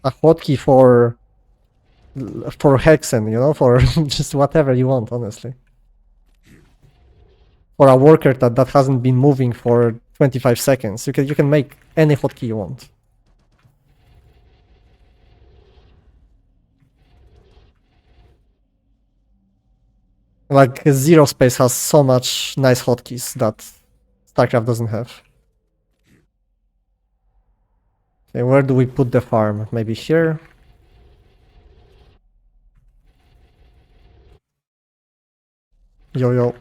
a hotkey for Hexen, you know, for just whatever you want, honestly. For a worker that hasn't been moving for 25 seconds, you can make any hotkey you want. Like Zero Space has so much nice hotkeys that StarCraft doesn't have. Okay, where do we put the farm? Maybe here? Yo yo.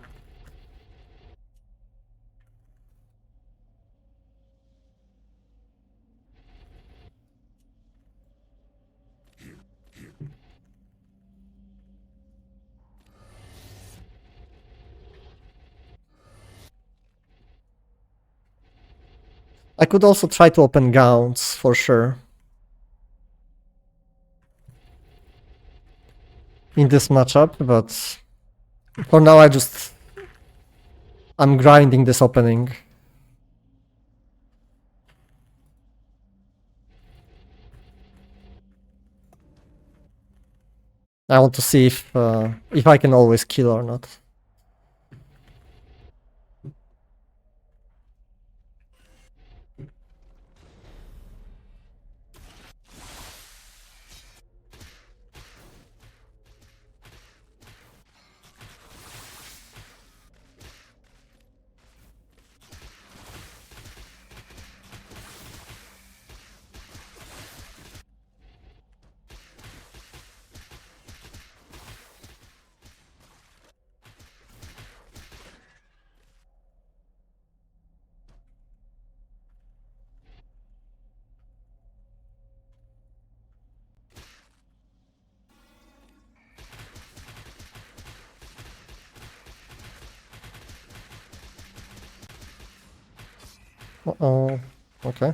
I could also try to open Gaunt's for sure. In this matchup, but for now I'm grinding this opening. I want to see if I can always kill or not. Uh-oh. Okay.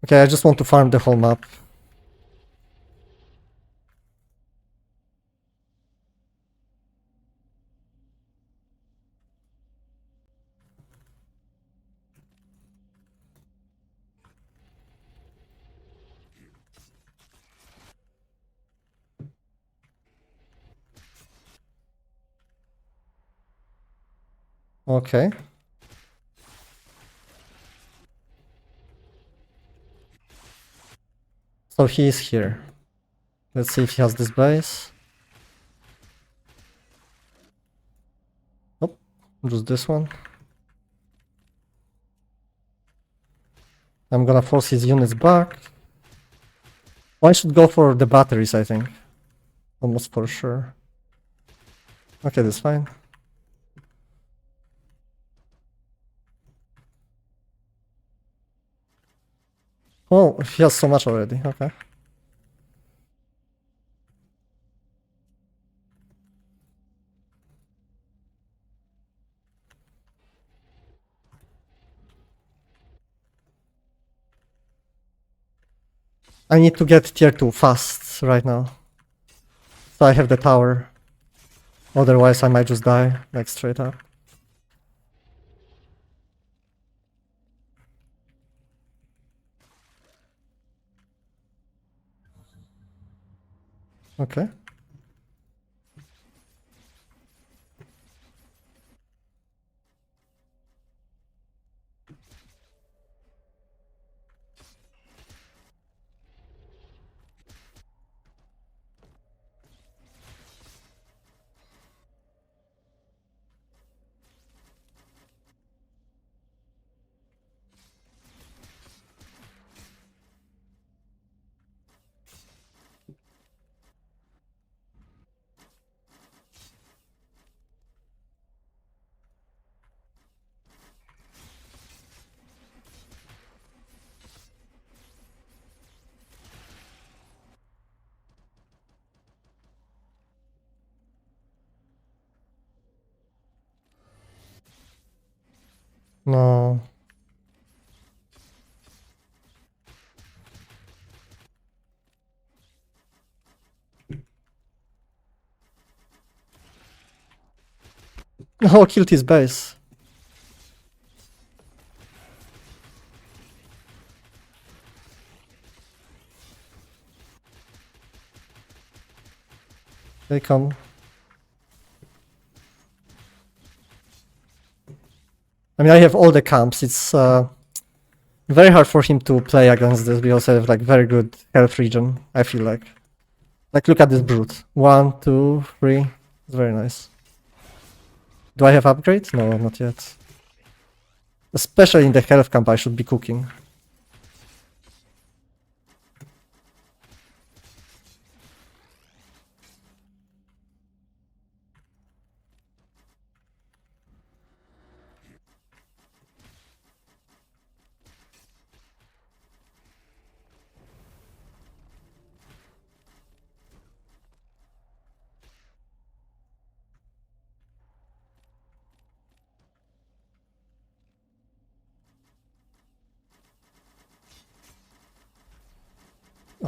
Okay, I just want to farm the whole map. Okay. So he is here. Let's see if he has this base. Nope. Just this one. I'm gonna force his units back. Oh, I should go for the batteries, I think. Almost for sure. Okay, that's fine. Oh, he has so much already. Okay. I need to get tier 2 fast right now. So I have the tower. Otherwise I might just die, like straight up. Okay. Oh, killed his base. They come. I mean, I have all the camps. It's very hard for him to play against this because I have like very good health region, I feel like. Like, look at this brute. 1, 2, 3. It's very nice. Do I have upgrade? No, not yet. Especially in the health camp, I should be cooking.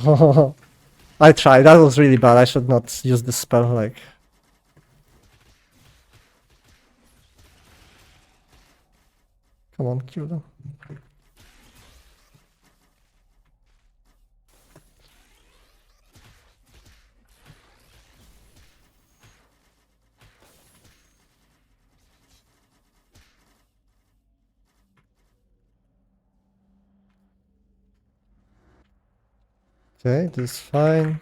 Oh, I tried. That was really bad. I should not use this spell, like... Come on, kill them. Okay, this is fine.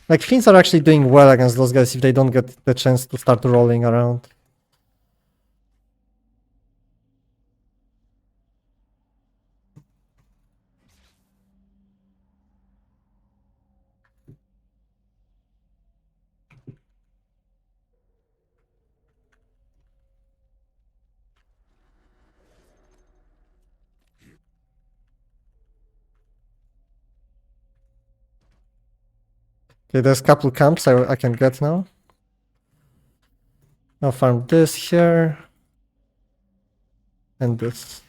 Like, Finns are actually doing well against those guys if they don't get the chance to start rolling around. Okay, there's a couple camps I can get now. I'll farm this here. And this.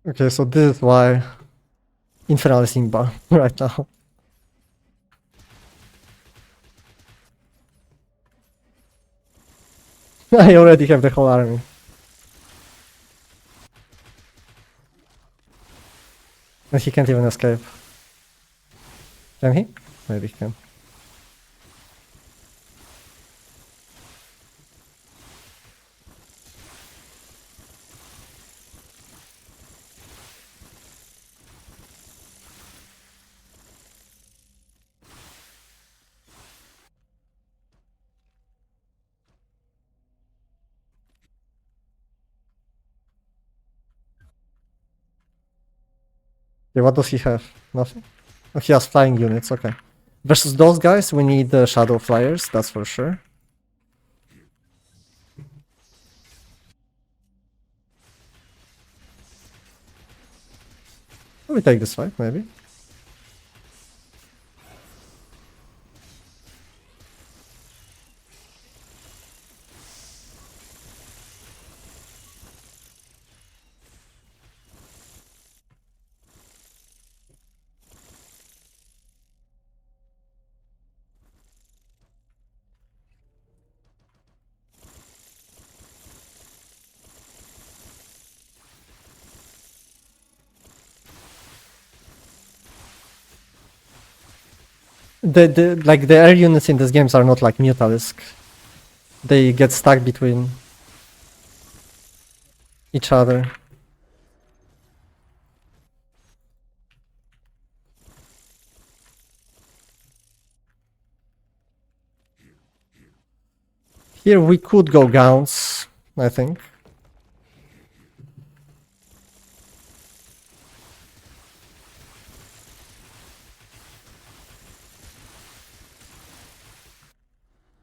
Okay, so this is why Infernals is imba right now. I already have the whole army. And he can't even escape. Can he? Maybe he can. Yeah, what does he have? Nothing? Oh, he has flying units, okay. Versus those guys, we need the shadow flyers, that's for sure. We take this fight, maybe. The air units in these games are not like Mutalisk. They get stuck between each other. Here we could go Gaunt's, I think.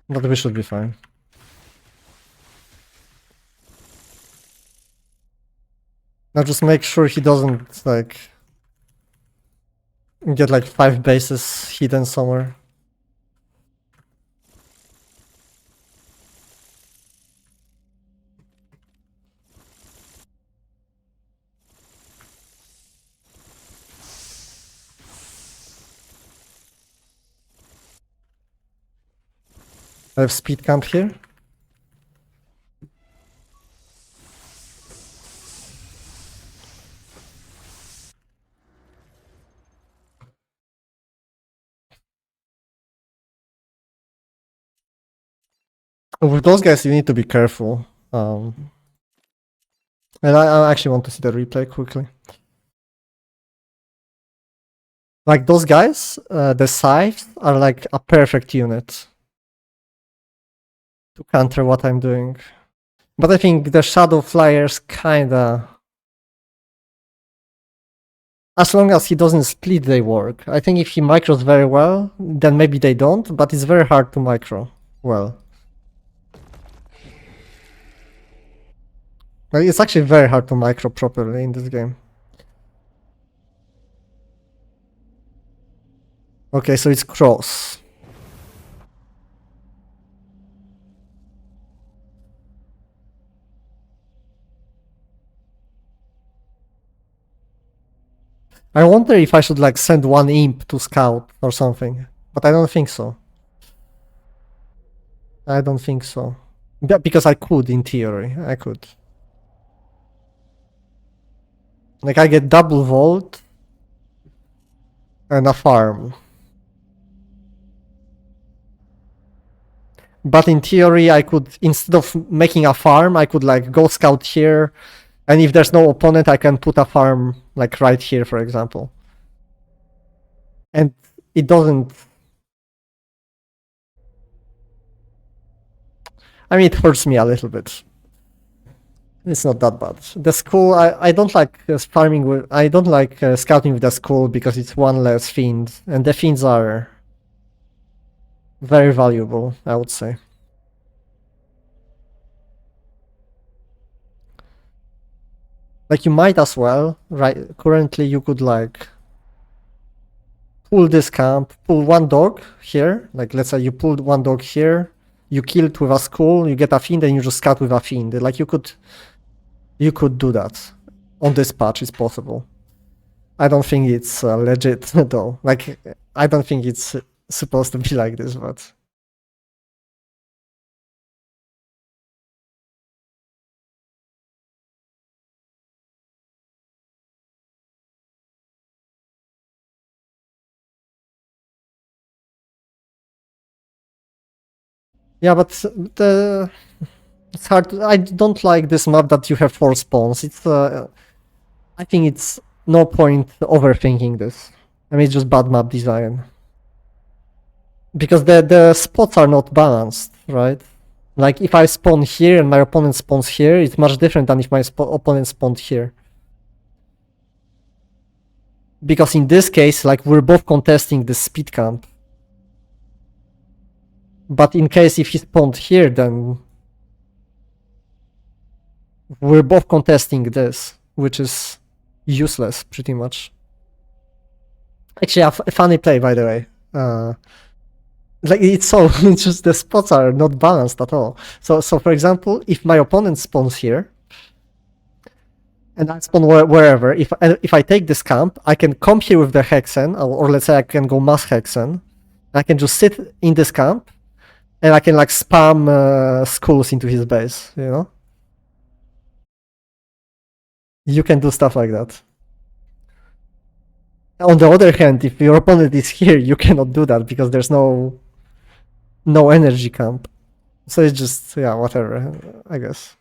But we should be fine. Now just make sure he doesn't, like, get like 5 bases hidden somewhere. I have speed camp here. With those guys, you need to be careful. And I actually want to see the replay quickly. Like those guys, the scythes are like a perfect unit to counter what I'm doing. But I think the shadow flyers kinda... As long as he doesn't split, they work. I think if he micros very well, then maybe they don't, but it's very hard to micro well. Like, it's actually very hard to micro properly in this game. Okay, so it's cross. I wonder if I should like send one imp to scout or something, but I don't think so. I don't think so. Because I could, in theory, I could. Like I get double vault and a farm. But in theory, I could, instead of making a farm, I could like go scout here, and if there's no opponent, I can put a farm like right here, for example. And it doesn't... I mean, it hurts me a little bit. It's not that bad. The skull, I don't like farming with... I don't like scouting with the skull because it's one less fiend, and the fiends are very valuable, I would say. Like, you might as well, right? Currently, you could, like, pull this camp, pull one dog here. Like, let's say you pulled one dog here, you kill it with a skull, you get a fiend, and you just scout with a fiend. Like, you could do that. On this patch, it's possible. I don't think it's legit, though. Like, I don't think it's supposed to be like this, but... Yeah, but it's hard to... I don't like this map that you have 4 spawns. It's... I think it's no point overthinking this. I mean, it's just bad map design. Because the spots are not balanced, right? Like, if I spawn here and my opponent spawns here, it's much different than if my opponent spawned here. Because in this case, like, we're both contesting the speed camp. But in case if he spawned here, then we're both contesting this, which is useless, pretty much. Actually, a funny play, by the way. Like, it's so... it's just the spots are not balanced at all. So for example, if my opponent spawns here, and I spawn wherever, if I take this camp, I can come here with the Hexen, or let's say I can go mass Hexen. I can just sit in this camp, and I can like spam skulls into his base, you know? You can do stuff like that. On the other hand, if your opponent is here, you cannot do that because there's no energy camp. So it's just, yeah, whatever, I guess.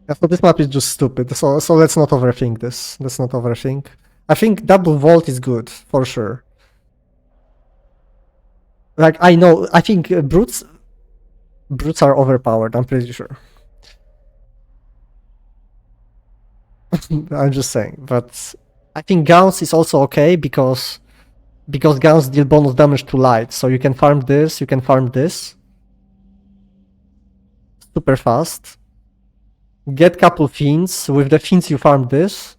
Yeah, so this map is just stupid. So let's not overthink this. Let's not overthink. I think double vault is good, for sure. Like, I know, I think brutes are overpowered, I'm pretty sure. I'm just saying, but I think Gauss is also okay because Gauss deal bonus damage to light, so you can farm this, you can farm this super fast. Get couple fiends, with the fiends you farm this.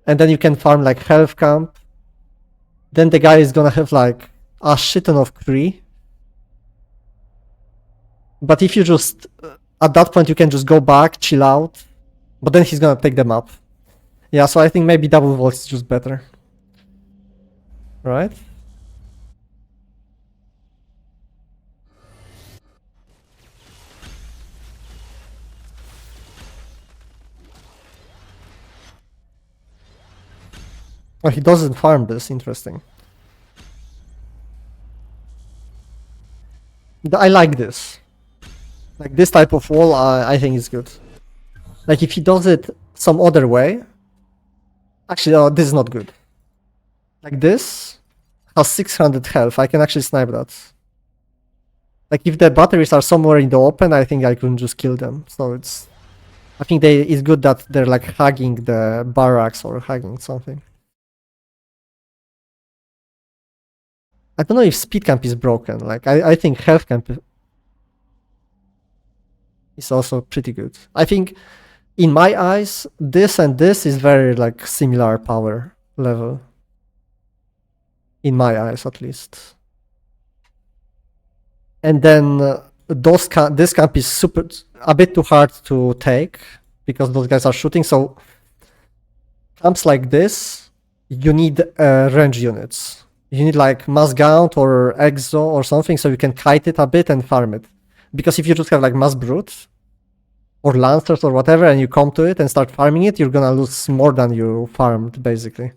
And then you can farm like health camp. Then the guy is gonna have like a shit ton of Kree. But if you just, at that point you can just go back, chill out. But then he's gonna take them up. Yeah, so I think maybe double vault is just better. Right? Oh, he doesn't farm this, interesting. I like this. Like this type of wall, I think is good. Like if he does it some other way. Actually, oh, this is not good. Like this has 600 health. I can actually snipe that. Like if the batteries are somewhere in the open, I think I can just kill them. So it's, I think it's good that they're like hugging the barracks or hugging something. I don't know if speed camp is broken. Like I think health camp is also pretty good. I think in my eyes, this and this is very like similar power level. In my eyes, at least. And then this camp is a bit too hard to take because those guys are shooting. So camps like this, you need range units. You need like mass gaunt or exo or something so you can kite it a bit and farm it. Because if you just have like mass brute or lancers or whatever and you come to it and start farming it, you're gonna lose more than you farmed basically.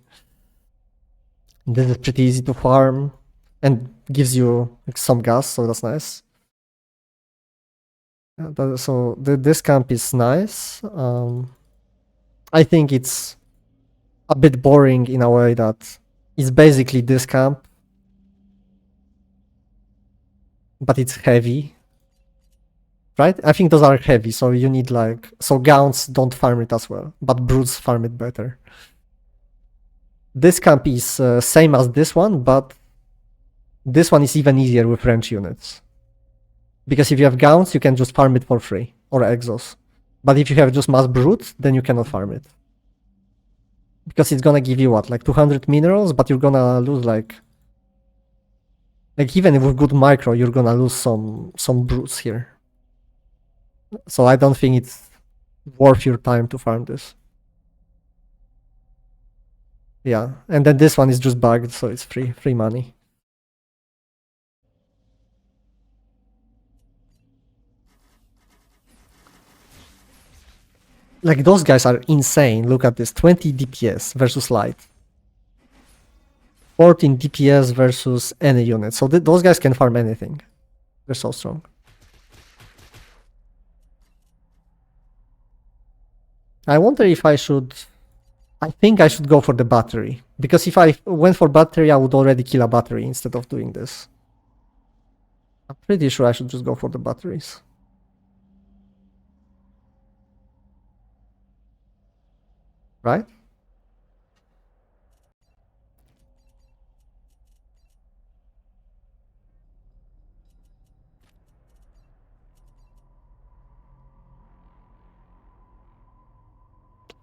This is pretty easy to farm and gives you like, some gas, so that's nice. So this camp is nice. I think it's a bit boring in a way that it's basically this camp, but it's heavy, right? I think those are heavy, so you need like, so Gaunts don't farm it as well, but Brutes farm it better. This camp is same as this one, but this one is even easier with range units. Because if you have Gaunts, you can just farm it for free, or Exos. But if you have just Mass Brute, then you cannot farm it. Because it's gonna give you what, like 200 minerals, but you're gonna lose like even with good micro, you're gonna lose some brutes here. So I don't think it's worth your time to farm this. Yeah, and then this one is just bugged, so it's free money. Like those guys are insane. Look at this, 20 DPS versus light. 14 DPS versus any unit. So those guys can farm anything. They're so strong. I wonder if I should... I think I should go for the battery. Because if I went for battery, I would already kill a battery instead of doing this. I'm pretty sure I should just go for the batteries. Right?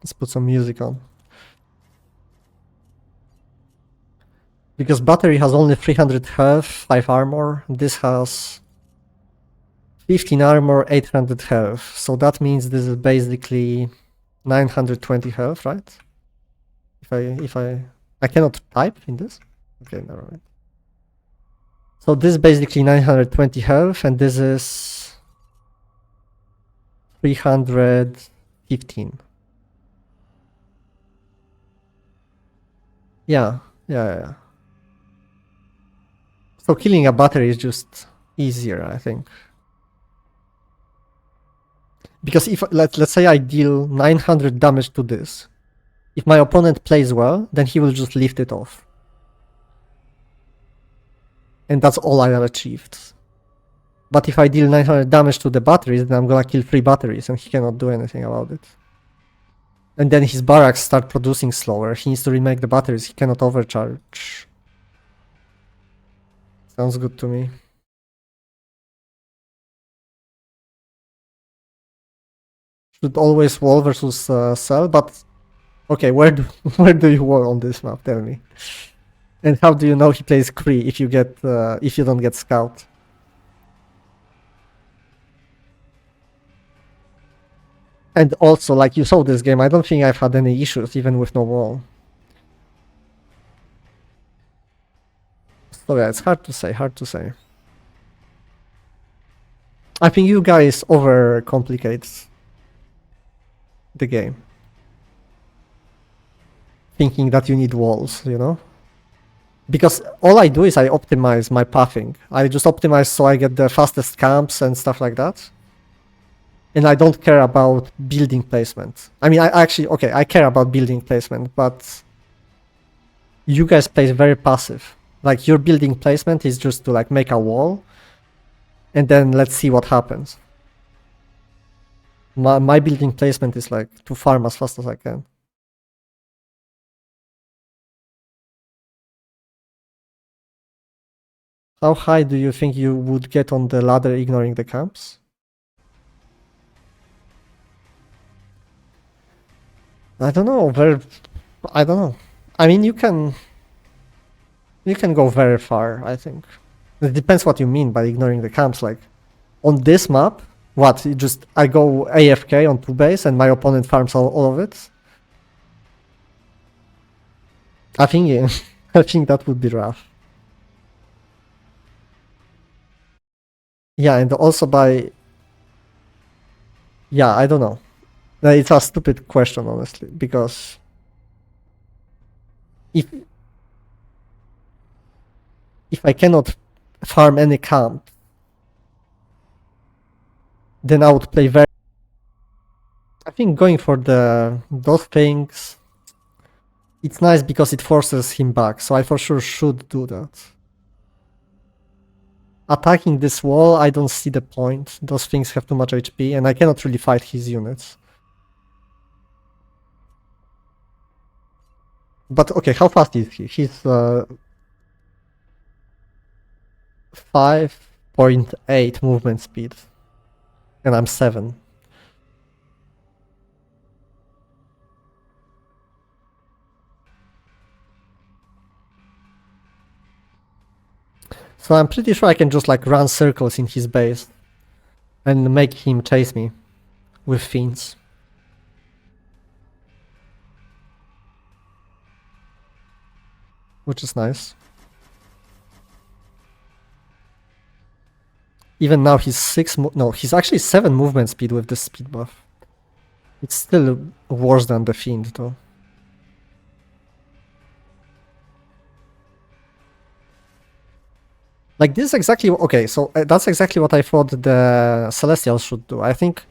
Let's put some music on. Because battery has only 300 health, 5 armor. This has 15 armor, 800 health. So that means this is basically 920 health, right? If I cannot type in this? Okay, never mind. So this is basically 920 health, and this is 315. Yeah. So killing a battery is just easier, I think. Because if let's say I deal 900 damage to this, if my opponent plays well, then he will just lift it off. And that's all I achieved. But if I deal 900 damage to the batteries, then I'm gonna kill 3 batteries and he cannot do anything about it. And then his barracks start producing slower. He needs to remake the batteries. He cannot overcharge. Sounds good to me. Should always wall versus cell, but okay, where do you wall on this map? Tell me. And how do you know he plays Kree if you don't get scout? And also, like you saw this game, I don't think I've had any issues even with no wall. So yeah, it's hard to say. I think you guys overcomplicate the game. Thinking that you need walls, you know? Because all I do is I optimize my pathing. I just optimize so I get the fastest camps and stuff like that. And I don't care about building placement. I mean, I care about building placement, but you guys play very passive. Like, your building placement is just to, like, make a wall, and then let's see what happens. My building placement is, like, to farm as fast as I can. How high do you think you would get on the ladder ignoring the camps? I don't know. I don't know. I mean, you can go very far, I think. It depends what you mean by ignoring the camps. Like, on this map, what? I go AFK on 2 base and my opponent farms all of it? I think, yeah, I think that would be rough. Yeah, and also yeah, I don't know. It's a stupid question, honestly, because if I cannot farm any camp, then I would play very... I think going for those things, it's nice because it forces him back, so I for sure should do that. Attacking this wall, I don't see the point. Those things have too much HP, and I cannot really fight his units. But okay, how fast is he? He's 5.8 movement speed, and I'm 7. So I'm pretty sure I can just, like, run circles in his base and make him chase me with fiends. Which is nice. Even now he's he's actually 7 movement speed with this speed buff. It's still worse than the fiend though. Like, this is exactly... Okay, so that's exactly what I thought the Celestials should do. I think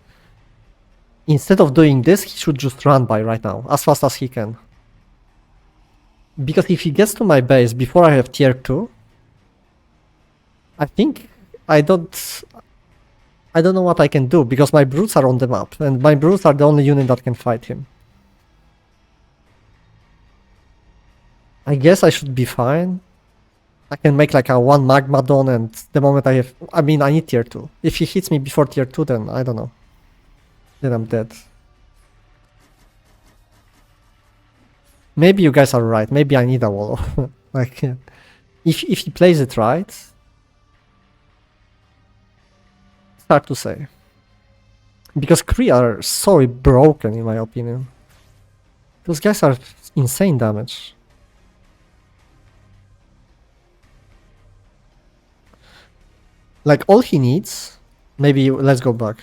instead of doing this, he should just run by right now, as fast as he can. Because if he gets to my base before I have tier 2, I think I don't know what I can do, because my brutes are on the map, and my brutes are the only unit that can fight him. I guess I should be fine. I can make like a 1 Magmadon, and the moment I have... I mean, I need tier 2. If he hits me before tier 2, then I don't know. Then I'm dead. Maybe you guys are right. Maybe I need a wall. Like, if he plays it right... It's hard to say. Because Kree are so broken, in my opinion. Those guys are insane damage. Like, all he needs... Maybe... Let's go back.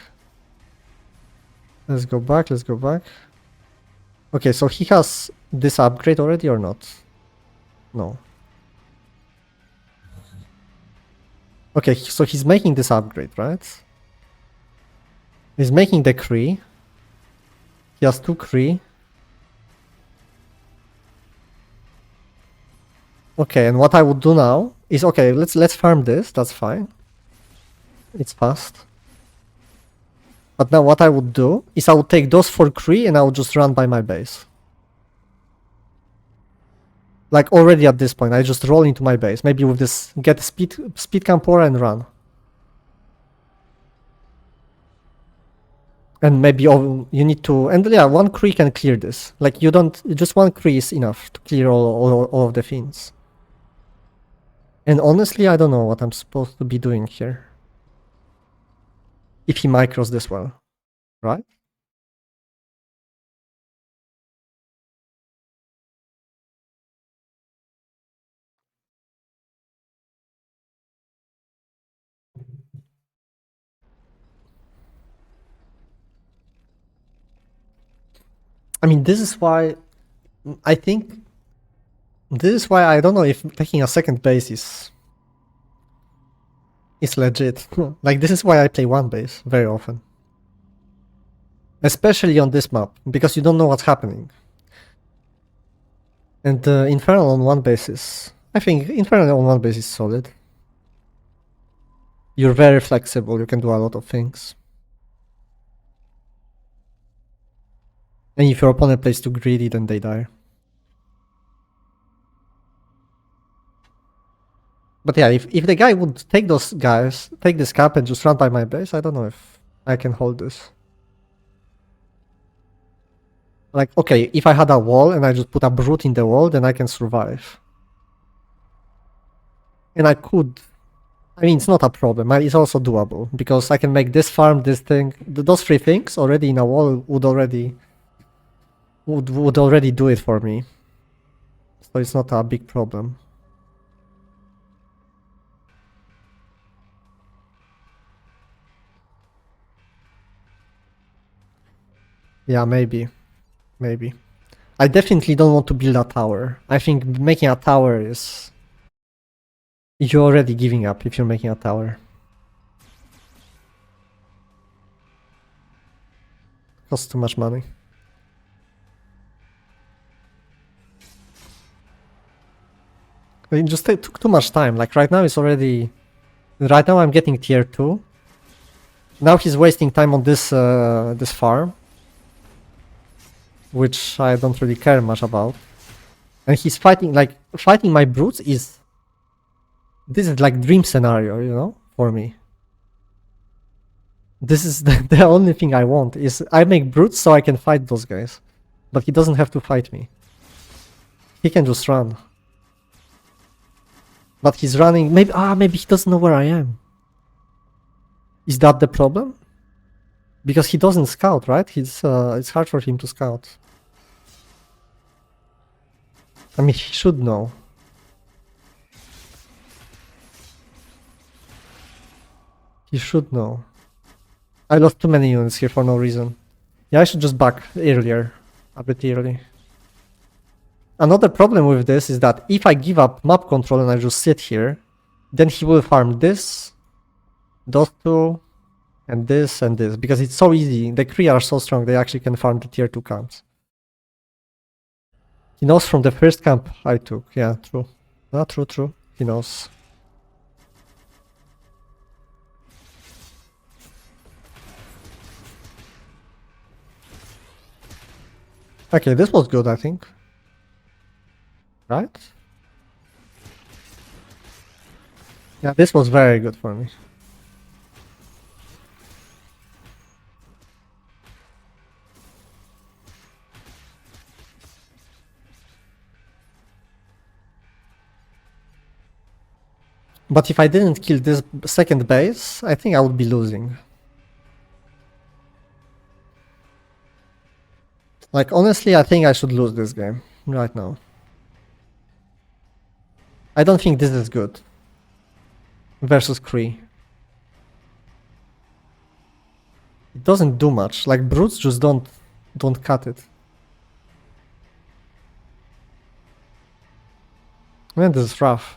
Let's go back. Okay, so he has this upgrade already or not? No. Okay, so he's making this upgrade, right? He's making the Kree. He has 2 Kree. Okay, and what I would do now is okay. Let's farm this. That's fine. It's fast. But now what I would do is I would take those 4 Kree and I would just run by my base. Like already at this point, I just roll into my base. Maybe with this, get speed Campora and run. And maybe you need to, and yeah, 1 Kree can clear this. Like you don't, just 1 Kree is enough to clear all of the fiends. And honestly, I don't know what I'm supposed to be doing here. If he micros this well, right? I mean, this is why I think this is why I don't know if taking a second base is legit. Like this is why I play 1 base very often. Especially on this map, because you don't know what's happening. And Infernal on 1 base is... I think Infernal on 1 base is solid. You're very flexible, you can do a lot of things. And if your opponent plays too greedy, then they die. But yeah, if the guy would take those guys, take this cap and just run by my base, I don't know if I can hold this. Like, okay, if I had a wall and I just put a brute in the wall, then I can survive. And I could. I mean, it's not a problem. It's also doable because I can make this farm, this thing. Those 3 things already in a wall would already do it for me. So it's not a big problem. Yeah, maybe. I definitely don't want to build a tower. I think making a tower is... You're already giving up if you're making a tower. Costs too much money. It just took too much time. Like right now it's already... Right now I'm getting tier 2. Now he's wasting time on this this farm. Which I don't really care much about. And he's fighting my brutes is... This is like dream scenario, you know, for me. This is the only thing I want, is I make brutes so I can fight those guys. But he doesn't have to fight me. He can just run. But he's running, maybe he doesn't know where I am. Is that the problem? Because he doesn't scout, right? It's hard for him to scout. I mean, he should know. He should know. I lost too many units here for no reason. Yeah, I should just back earlier. A bit early. Another problem with this is that if I give up map control and I just sit here, then he will farm this, those 2, and this, because it's so easy. The Kree are so strong, they actually can farm the tier 2 camps. He knows from the first camp I took. Yeah, true. Not true. He knows. Okay, this was good, I think. Right? Yeah, this was very good for me. But if I didn't kill this second base, I think I would be losing. Like, honestly, I think I should lose this game right now. I don't think this is good. Versus Kree. It doesn't do much. Like, brutes just don't cut it. Man, this is rough.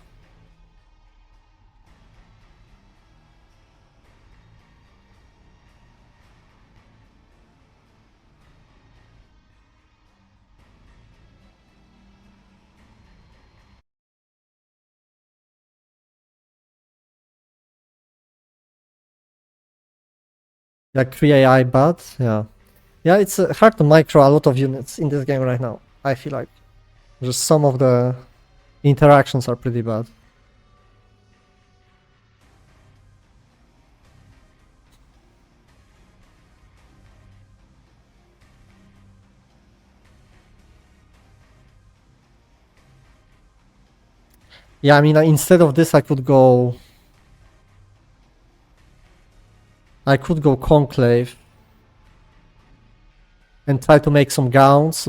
Like 3 AI bad, yeah. Yeah, it's hard to micro a lot of units in this game right now, I feel like. Just some of the interactions are pretty bad. Yeah, I mean, instead of this, I could go Conclave and try to make some gowns,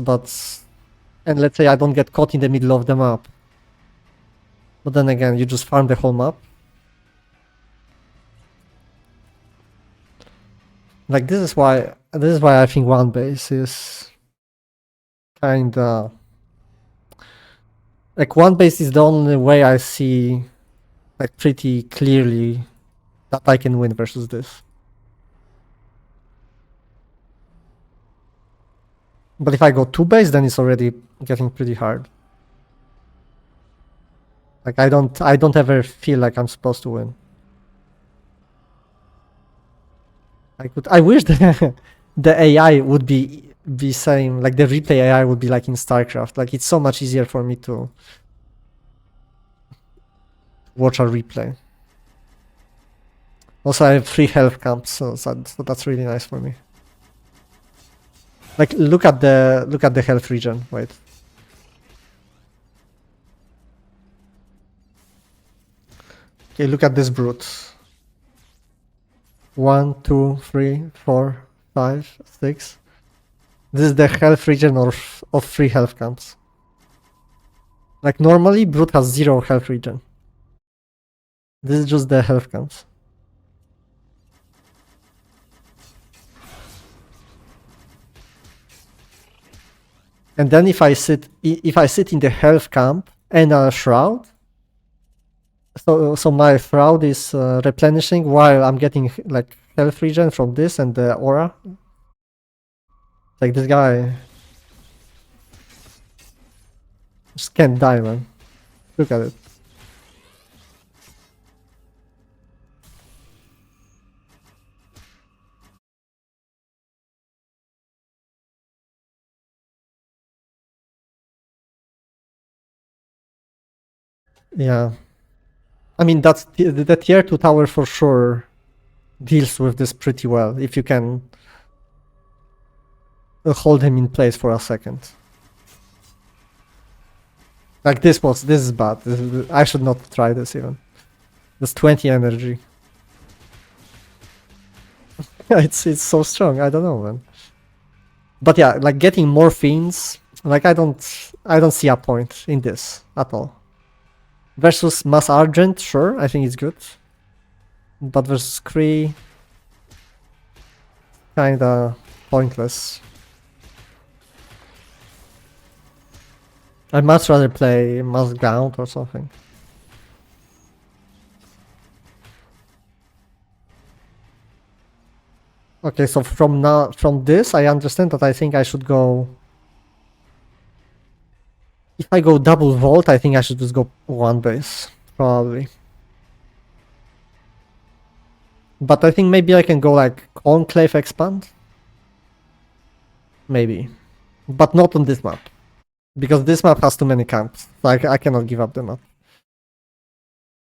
and let's say I don't get caught in the middle of the map. But then again, you just farm the whole map. Like this is why I think one base is kinda like one base is the only way I see like pretty clearly that I can win versus this. But if I go two base, then it's already getting pretty hard. Like I don't ever feel like I'm supposed to win. I wish the AI would be same, like the replay AI would be like in StarCraft. Like it's so much easier for me to watch a replay. Also, I have 3 health camps, so that's really nice for me. Like look at the health region. Wait. Okay, look at this brute. 1, 2, 3, 4, 5, 6. This is the health region of 3 health camps. Like normally, brute has 0 health region. This is just the health camps. And then if I sit in the health camp and a shroud, so my shroud is replenishing while I'm getting like health regen from this and the aura. Like this guy just can't die, man. Look at it. Yeah. I mean, that's the tier 2 tower for sure deals with this pretty well, if you can hold him in place for a second. Like this is bad. I should not try this even. This 20 energy. it's so strong, I don't know, man. But yeah, like getting more fiends, like I don't see a point in this at all. Versus Mass Argent, sure, I think it's good. But versus Kree, kinda pointless. I'd much rather play Mass Ground or something. Okay, so from this, I understand that I think I should go. If I go double vault, I think I should just go one base, probably. But I think maybe I can go like Conclave expand. Maybe. But not on this map. Because this map has too many camps. So I cannot give up the map.